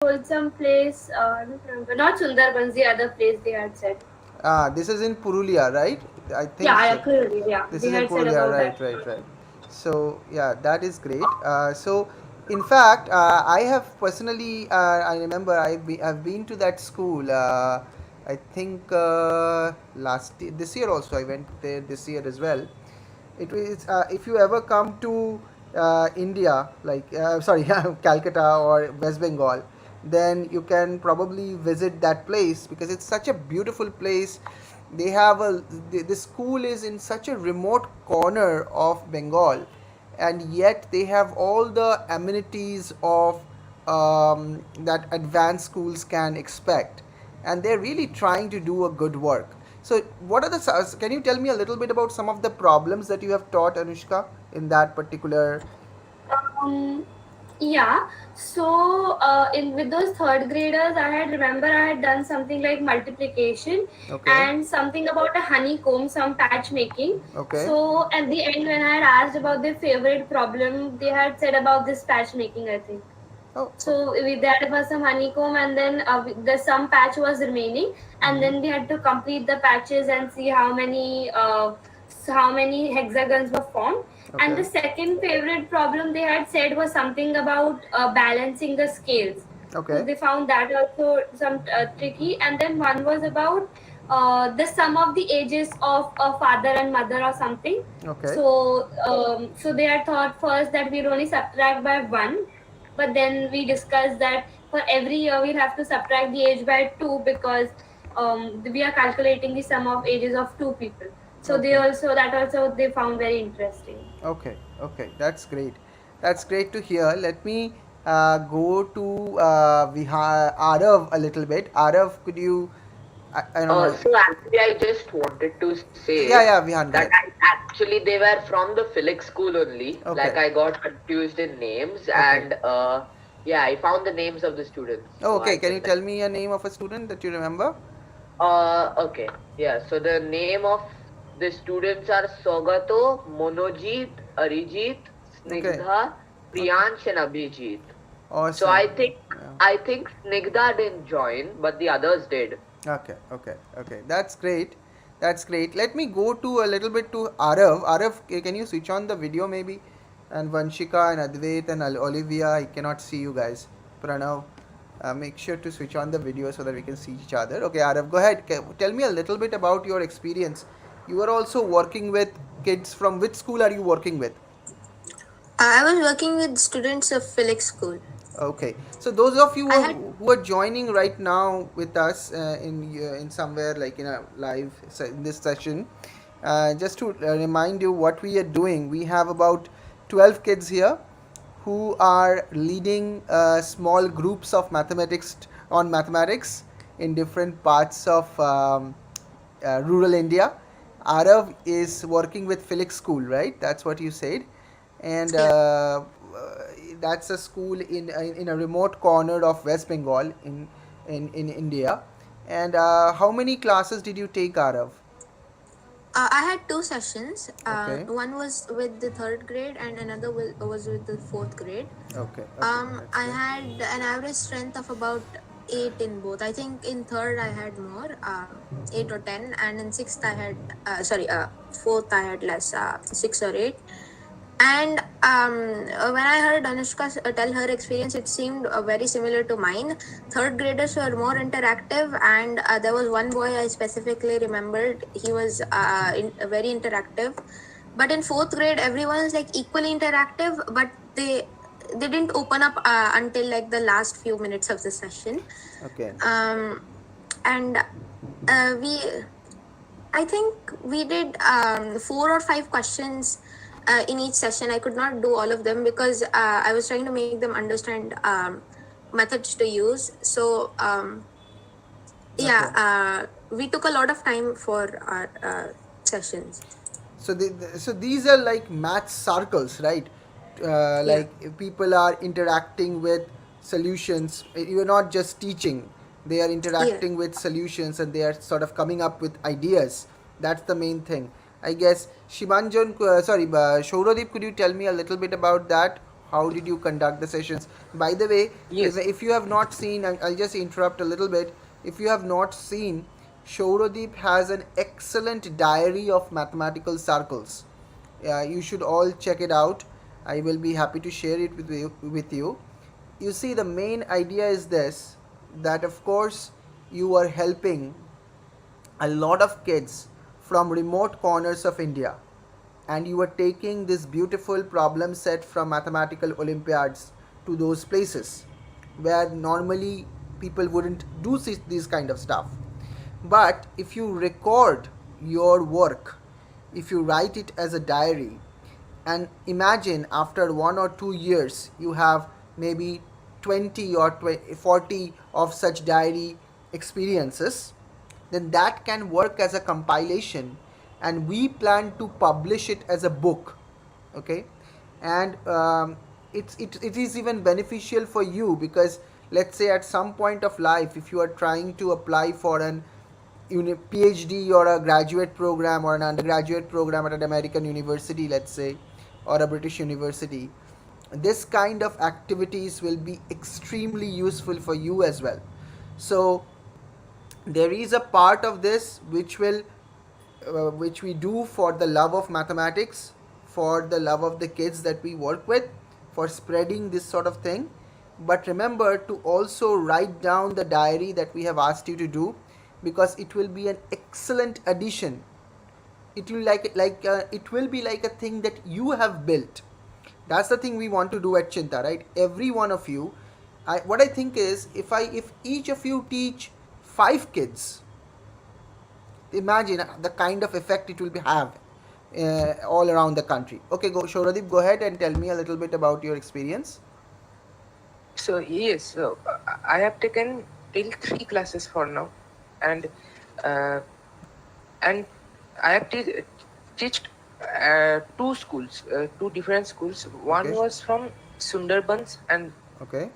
told some place, I don't remember, not Sundarbans, the other place they had said. This is in Purulia, right? I think Yeah, so. yeah, clearly, yeah. This They is in had said Purulia, about that. right, right, right. So yeah, that is great. In fact, I have personally, I remember I've been to that school. I think this year also I went there this year as well. It is if you ever come to India, like sorry, Calcutta or West Bengal, then you can probably visit that place because it's such a beautiful place. They have the school is in such a remote corner of Bengal, and yet they have all the amenities of that advanced schools can expect, and they're really trying to do a good work. So, what are the? Can you tell me a little bit about some of the problems that you have taught, Anushka, in that particular? Um, yeah. So, in with those third graders, I had done something like multiplication Okay. and something about a honeycomb, some patch making. Okay. So, at the end, when I had asked about their favorite problem, they had said about this patch making, I think. Oh. So we that was some honeycomb, and then the some patch was remaining, and Mm-hmm. then we had to complete the patches and see how many hexagons were formed. And Okay. the second favorite problem they had said was something about balancing the scales. So Okay. they found that also some tricky. And then one was about the sum of the ages of a father and mother or something. Okay. So they had thought first that we'd only subtract by one, but then we discussed that for every year we'll have to subtract the age by two, because we are calculating the sum of ages of two people. So Okay. that also they found very interesting. Okay. Okay. That's great. That's great to hear. Let me go to Arav a little bit. Arav, could you? I don't know. So actually, I just wanted to say Yeah. Yeah. Vihan, go that ahead. actually they were from the Felix school only. Okay. Like I got confused in names, Okay. and yeah, I found the names of the students, Oh, so okay. I Can you can. tell me a name of a student that you remember? Okay, yeah. So the name of the students are Sogato, Monojit, Arijit, Okay. Snigdha, Okay. Priyansh, and Abhijit. So Awesome. Yeah. I think Snigdha didn't join, but the others did. Okay. Okay. Okay. That's great. That's great. Let me go to a little bit to Arav. Arav, can you switch on the video maybe? And Vanshika and Advait and Olivia, I cannot see you guys. Pranav, make sure to switch on the video so that we can see each other. Okay, Arav, go ahead. Tell me a little bit about your experience. You are also working with kids from which school are you working with? I was working with students of Felix School. Okay, so those of you I had who are joining right now with us in somewhere like in a live in this session, just to remind you what we are doing, we have about 12 kids here who are leading small groups of mathematics on mathematics in different parts of rural India. Arav is working with Felix School, right? That's what you said, and yeah. that's a school in a remote corner of West Bengal in India. And how many classes did you take, Arav? I had two sessions. Okay, One was with the third grade, and another was with the fourth grade. okay, okay, that's I good. had an average strength of about 8 in both. I think in third I had more, 8 or 10, and in sixth I had fourth I had less, 6 or 8. And when I heard Anushka tell her experience, it seemed very similar to mine. Third graders were more interactive, and there was one boy I specifically remembered. He was very interactive. But in fourth grade, everyone is like equally interactive, but they didn't open up until like the last few minutes of the session. Okay, And we I think we did 4 or 5 questions in each session. I could not do all of them because I was trying to make them understand methods to use. So okay. we took a lot of time for our sessions. So so these are like math circles, right? Yeah. Like if people are interacting with solutions. You're not just teaching; they are Yeah. interacting with solutions, and they are sort of coming up with ideas. That's the main thing, I guess. Shimanjan, Shauradip, could you tell me a little bit about that? How did you conduct the sessions? By the way, Yes. if you have not seen, I'll just interrupt a little bit. If you have not seen, Shaurodeep has an excellent diary of mathematical circles. You should all check it out. I will be happy to share it with you. You see, the main idea is this, that of course you are helping a lot of kids from remote corners of India, and you are taking this beautiful problem set from mathematical Olympiads to those places where normally people wouldn't do this kind of stuff. But if you record your work, if you write it as a diary, and imagine after 1 or 2 years you have maybe 20 or 40 of such diary experiences, then that can work as a compilation, and we plan to publish it as a book. Okay. And it is even beneficial for you, because let's say at some point of life, if you are trying to apply for an PhD or a graduate program or an undergraduate program at an American university, let's say, or a British university, this kind of activities will be extremely useful for you as well. So there is a part of this which we do for the love of mathematics, for the love of the kids that we work with, for spreading this sort of thing. But remember to also write down the diary that we have asked you to do, because it will be an excellent addition. It will it will be like a thing that you have built. That's the thing we want to do at Cheenta, right? Every one of you. What I think is, if each of you teach 5 kids, imagine the kind of effect it will have all around the country. Okay, go Shauradip, go ahead and tell me a little bit about your experience. So yes, so I have taken till 3 classes for now, and uh, and I have teached 2 schools, 2 different schools. One Okay. was from Sundarbans, and Okay.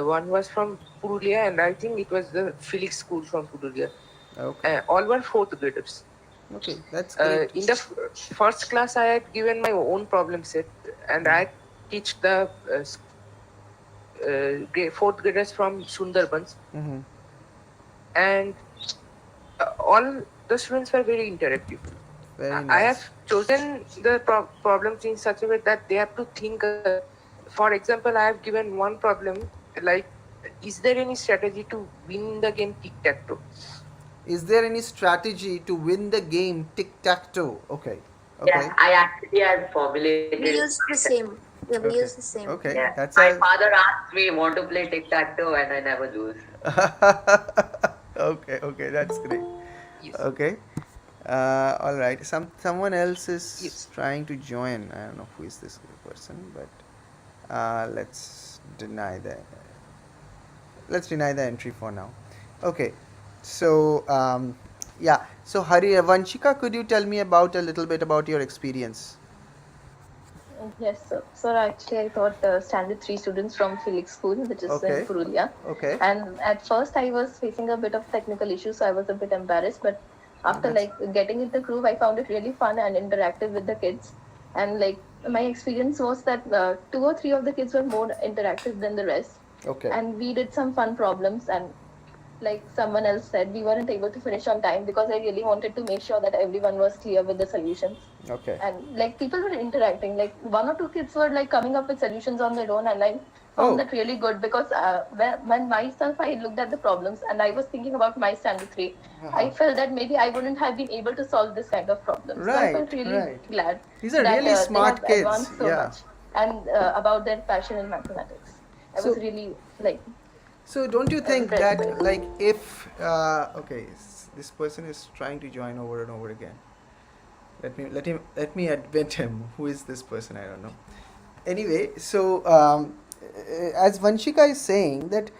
one was from Purulia, and I think it was the Felix School from Purulia. Okay. All were fourth graders. Okay, that's great. In the first class, I had given my own problem set, and I teach the fourth graders from Sundarbans, Mm-hmm. and all the students were very interactive. Very I nice. have chosen the problems in such a way that they have to think. For example, I have given one problem like, is there any strategy to win the game tic-tac-toe? Is there any strategy to win the game tic-tac-toe? Okay. Yes, Okay. I actually had formulated We use the myself. same. Yeah, we Okay. use the same. Okay. Yeah. That's My a father asked me, want to play tic-tac-toe, and I never lose. okay. Okay. That's great. Yes. Okay. All right. Someone else is Yes. trying to join. I don't know who is this person, but let's deny the entry for now. Okay. So yeah. So Hari Vanshika, could you tell me about a little bit about your experience? Yes, sir. Sir, actually, I taught standard 3 students from Felix School, which is in Okay. Purulia. Okay. And at first, I was facing a bit of technical issues, so I was a bit embarrassed. But after getting in the groove, I found it really fun and interactive with the kids. And my experience was that 2 or 3 of the kids were more interactive than the rest. Okay. And we did some fun problems, and like someone else said, we weren't able to finish on time because I really wanted to make sure that everyone was clear with the solutions. Okay. And people were interacting. 1 or 2 kids were coming up with solutions on their own, and I found that really good, because when myself I looked at the problems and I was thinking about my standard 3, I felt that maybe I wouldn't have been able to solve this kind of problem. So I felt really glad. These are that, really smart they have kids. advanced so much, and about their passion in mathematics. I was really So don't you think impressed that by it. if this person is trying to join over and over again. Let me admit him. Who is this person? I don't know. Anyway, so as Vanshika is saying, that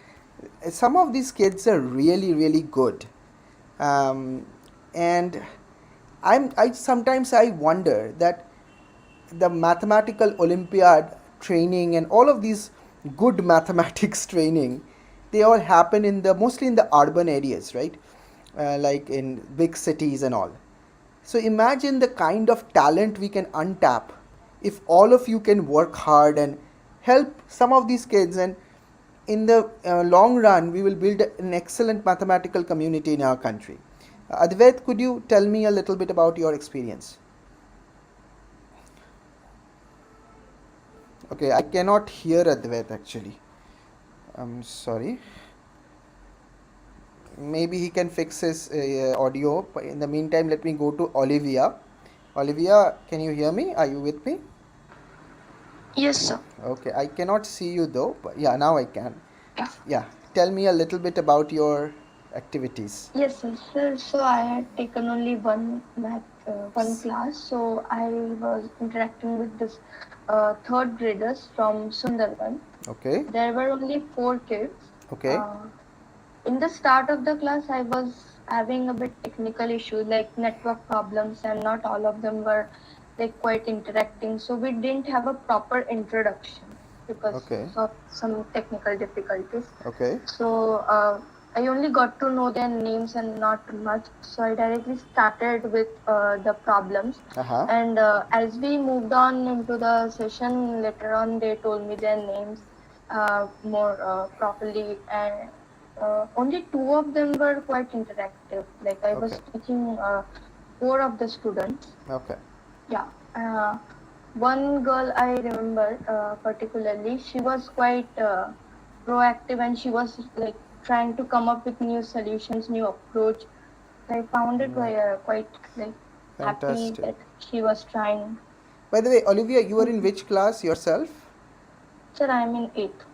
some of these kids are really good, and I sometimes I wonder that the mathematical Olympiad training and all of these good mathematics training, they all happen mostly in the urban areas, right? Like in big cities and all. So imagine the kind of talent we can untap if all of you can work hard and help some of these kids, and in the long run we will build an excellent mathematical community in our country. Advait, could you tell me a little bit about your experience? Okay, I cannot hear Advait actually. I'm sorry. Maybe he can fix his audio. But in the meantime, let me go to Olivia. Olivia, can you hear me? Are you with me? Yes, sir. Okay, I cannot see you though. But yeah, now I can. Yeah. Yeah, tell me a little bit about your activities. Yes, sir. So I had taken only one class. So I was interacting with this third graders from Sundarban. Okay, There were only 4 kids. okay, In the start of the class, I was having a bit technical issues like network problems, and not all of them were like quite interacting. So we didn't have a proper introduction because okay, of some technical difficulties. okay, So I only got to know their names and not much. So I directly started with the problems. uh-huh, And as we moved on into the session, later on they told me their names more properly, and only 2 of them were quite interactive. Like I was okay, teaching 4 of the students. okay, Yeah. One girl I remember particularly, she was quite proactive, and she was like trying to come up with new solutions, new approach. I found it right, quite like happy fantastic. that she was trying. By the way, Olivia, you are in which class yourself? Sir, I'm in eighth.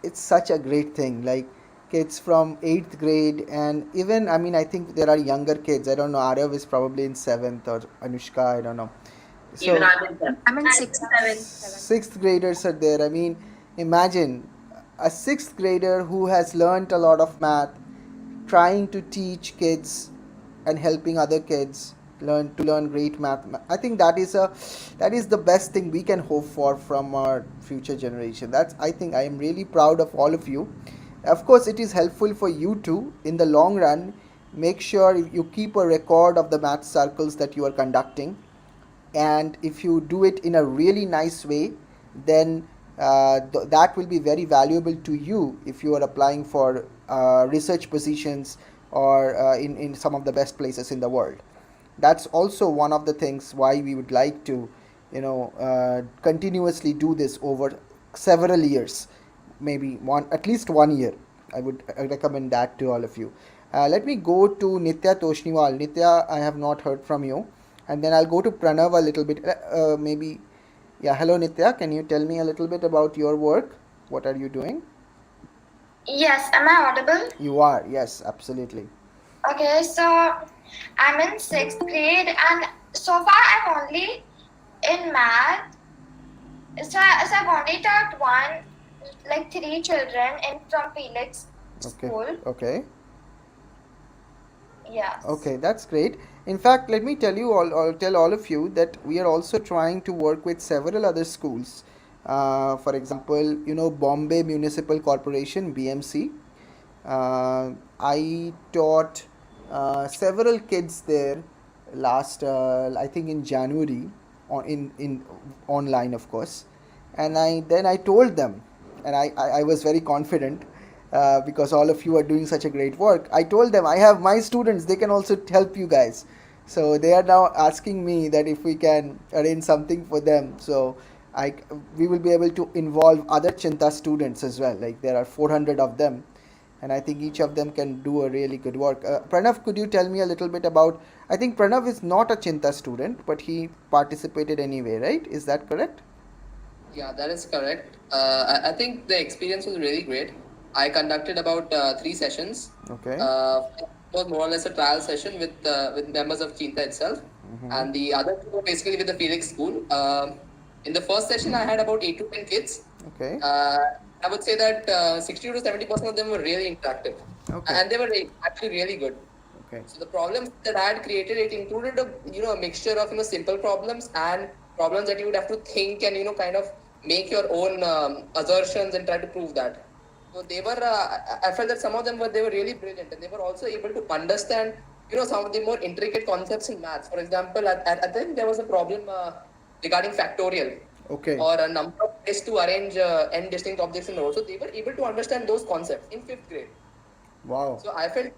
It's such a great thing, like kids from 8th grade, and even, I mean, I think there are younger kids. I don't know, Arav is probably in 7th, or Anushka, I don't know. Even So I'm in them. I'm in And sixth. seven. 6th graders are there. I mean, imagine a 6th grader who has learnt a lot of math, trying to teach kids and helping other kids learn great math. I think that is the best thing we can hope for from our future generation. That's, I think, I am really proud of all of you. Of course, it is helpful for you too in the long run. Make sure you keep a record of the math circles that you are conducting, and if you do it in a really nice way, then that will be very valuable to you if you are applying for research positions, or in some of the best places in the world. That's also one of the things why we would like to, continuously do this over several years, maybe one, at least 1 year. I would recommend that to all of you. Let me go to Nitya Toshniwal. Nitya, I have not heard from you, and then I'll go to Pranav a little bit. Maybe, yeah. Hello, Nitya. Can you tell me a little bit about your work? What are you doing? Yes, am I audible? You are, yes, absolutely. Okay, so I'm in sixth grade, and so far I'm only in math. So I've only taught one, like 3 children in from Felix Okay, school. okay. Yes. Okay, that's great. In fact, let me tell you all, tell all of you that we are also trying to work with several other schools. For example, Bombay Municipal Corporation (BMC). I taught several kids there last, I think, in January, in online, of course. And I told them, and I was very confident, because all of you are doing such a great work. I told them I have my students; they can also help you guys. So they are now asking me that if we can arrange something for them. So I we will be able to involve other Cheenta students as well. Like there are 400 of them, and I think each of them can do a really good work. Pranav, could you tell me a little bit about? I think Pranav is not a Cheenta student, but he participated anyway, right? Is that correct? Yeah, that is correct. I think the experience was really great. I conducted about 3 sessions. Okay. It was more or less a trial session with members of Cheenta itself, and the other two were basically with the Felix School. In the first session, I had about 8 to 10 kids. Okay. I would say that 60 to 70% of them were really interactive, Okay. and they were actually really good. Okay. So the problems that I had created, it included a mixture of simple problems and problems that you would have to think and kind of make your own assertions and try to prove that. So they were I felt that some of them they were really brilliant, and they were also able to understand some of the more intricate concepts in maths. For example, I think there was a problem regarding factorial. Okay. or a number of ways to arrange n distinct objects in a row. So they were able to understand those concepts in fifth grade. Wow. So I felt,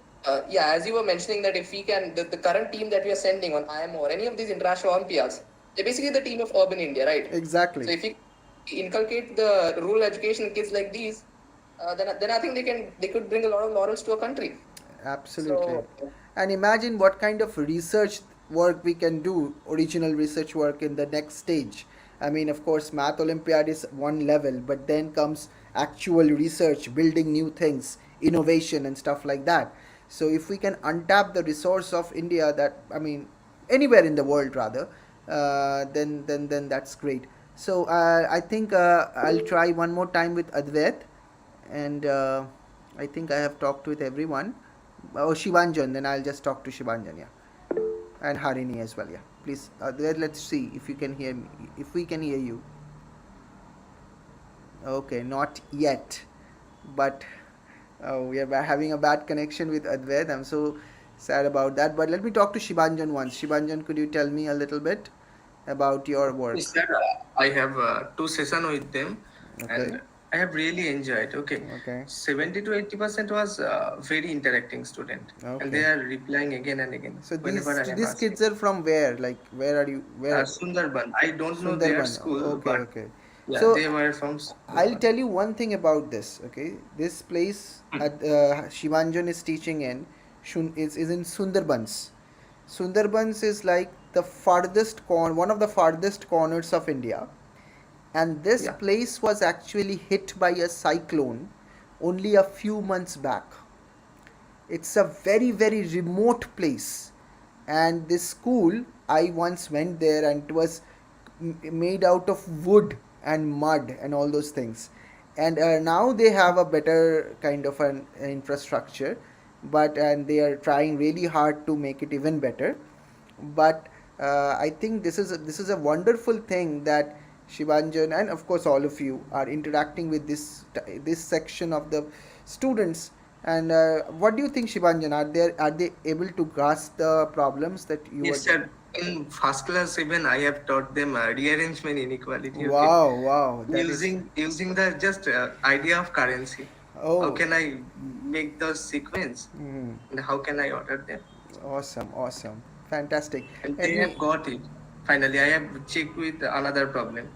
yeah, as you were mentioning that if we can, the current team that we are sending on IMO or any of these international Olympiads, they're basically the team of urban India, right? Exactly. So if we inculcate the rural education in kids like these, then I think they could bring a lot of laurels to a country. Absolutely. So And imagine what kind of research work we can do, original research work in the next stage. I mean, of course, Math Olympiad is one level, but then comes actual research, building new things, innovation, and stuff like that. So, if we can untap the resource of India, that, I mean, anywhere in the world rather, then that's great. So, I think I'll try one more time with Advait, and I think I have talked with everyone. Oh, Shivanjan, then I'll just talk to Shivanjan, yeah, and Harini as well, yeah. Please, let's see if you can hear me, if we can hear you. Okay, not yet, but we are having a bad connection with Advait. I'm so sad about that. But let me talk to Shivanjan once. Shivanjan, could you tell me a little bit about your Is work? that I have two session with them, Okay, and I have really enjoyed. Okay, okay, 70 to 80% was very interacting student, and they okay. are replying again and again So whenever I have these asked. kids are from where? Like, where are you? Where? Sundarban. I don't know their Sundarban. school, Okay, but okay. yeah, So they were from I'll Sundarban. tell you one thing about this. Okay, this place at Shivanjan is teaching in is in Sundarbans. Sundarbans is like the one of the farthest corners of India, and this Yeah. place was actually hit by a cyclone only a few months back. It's a very, very remote place. And this school, I once went there, and it was made out of wood and mud and all those things. And now they have a better kind of an infrastructure, but and they are trying really hard to make it even better. But I think this is a wonderful thing that Shivanjan and of course all of you are interacting with this section of the students. And what do you think, Shivanjan? Are they able to grasp the problems that you are? Yes, sir. In first class, even I have taught them rearrangement inequality. Okay, Wow, wow, that is. using the just idea of currency. How Oh, can I make those sequence, mhm. and how can I order them? Awesome, awesome, fantastic. And they Any have got it. Finally, I have checked with another problem.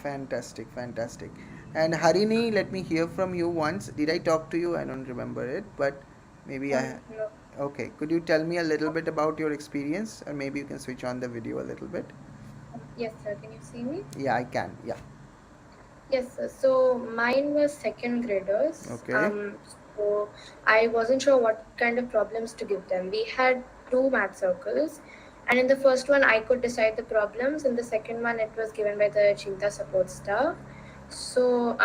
fantastic, fantastic. And Harini, let me hear from you once. Did I talk to you? I don't remember it, but maybe I. No. Okay, could you tell me a little bit about your experience, or maybe you can switch on the video a little bit? Yes, sir. Can you see me? Yeah, I can. Yeah. Yes, sir. So mine was second graders. Okay. So I wasn't sure what kind of problems to give them. We had two math circles, and in the first one, I could decide the problems. In the second one, it was given by the Cheenta support staff. So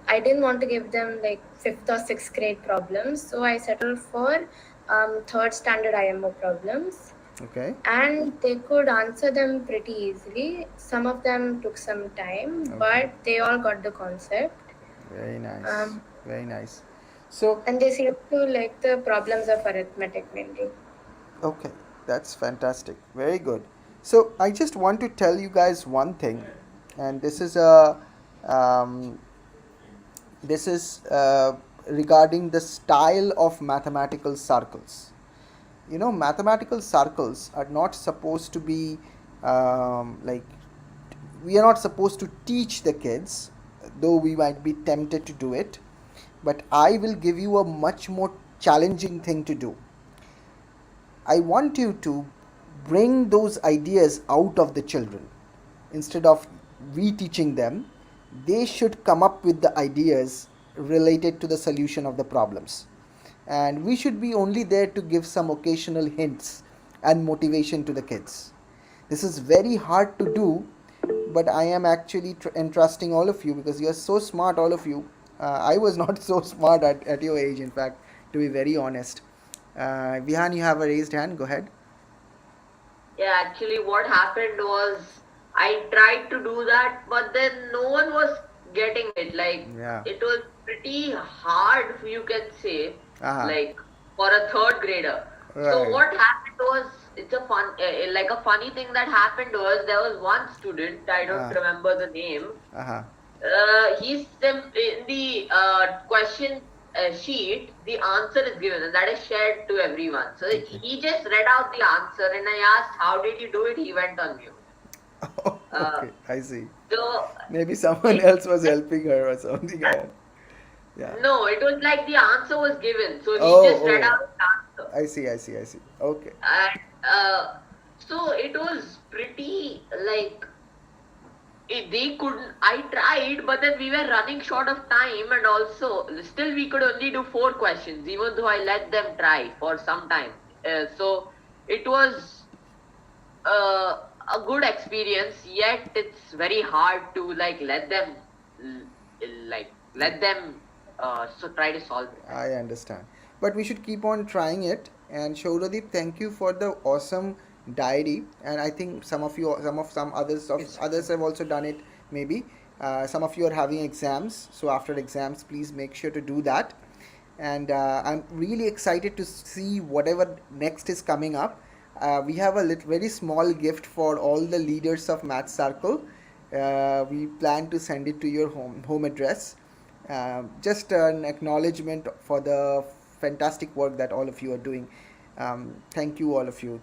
I didn't want to give them like fifth or sixth grade problems. So I settled for third standard IMO problems. Okay. And they could answer them pretty easily. Some of them took some time, Okay. but they all got the concept. Very nice. Um, Very nice. So, and they seem to like the problems of arithmetic mainly. okay, that's fantastic. Very good. So, I just want to tell you guys one thing, and um, this is regarding the style of mathematical circles. You know, mathematical circles are not supposed to be like, we are not supposed to teach the kids, though we might be tempted to do it, but I will give you a much more challenging thing to do. I want you to bring those ideas out of the children. Instead of we teaching them, they should come up with the ideas related to the solution of the problems. And we should be only there to give some occasional hints and motivation to the kids. This is very hard to do, but I am actually entrusting all of you because you are so smart, all of you. I was not so smart at your age, in fact, to be very honest. Vihan, you have a raised hand. Go ahead. Yeah, actually, what happened was I tried to do that, but then no one was getting it. Like, Yeah. it was pretty hard, you can say, Uh-huh. like, for a third grader. So, Right. what happened was it's a fun like a funny thing that happened was there was one student, I don't Ah. remember the name. Uh-huh. In the question sheet, the answer is given and that is shared to everyone. So Okay. he just read out the answer and I asked, "How did you do it?" He went on mute. Uh, Okay, I see. so Maybe someone it else was helping her or something. Yeah. no, it was like the answer was given, so he Oh, just read oh. out the answer. I see, I see, I see. Okay. And so it was pretty like they couldn't. I tried, but then we were running short of time, and also still we could only do 4 questions, even though I let them try for some time. So it was uh, a good experience. Yet it's very hard to like let them let them so try to solve it. I understand. But we should keep on trying it. And Shauradip, thank you for the awesome diary. And I think some of you, some others of Yes. others have also done it. Maybe some of you are having exams. So after exams, please make sure to do that. And I'm really excited to see whatever next is coming up. We have a very small gift for all the leaders of Math Circle. We plan to send it to your home address. Just an acknowledgement for the fantastic work that all of you are doing. Thank you, all of you.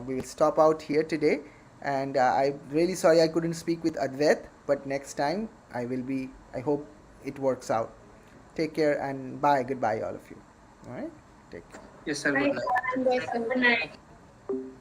We will stop out here today, and I'm really sorry I couldn't speak with Advait, but next time I will be. I hope it works out. Take care and bye. Goodbye, all of you. All right. Take care. Yes, sir. Good Right. night. Bye, sir. Good night.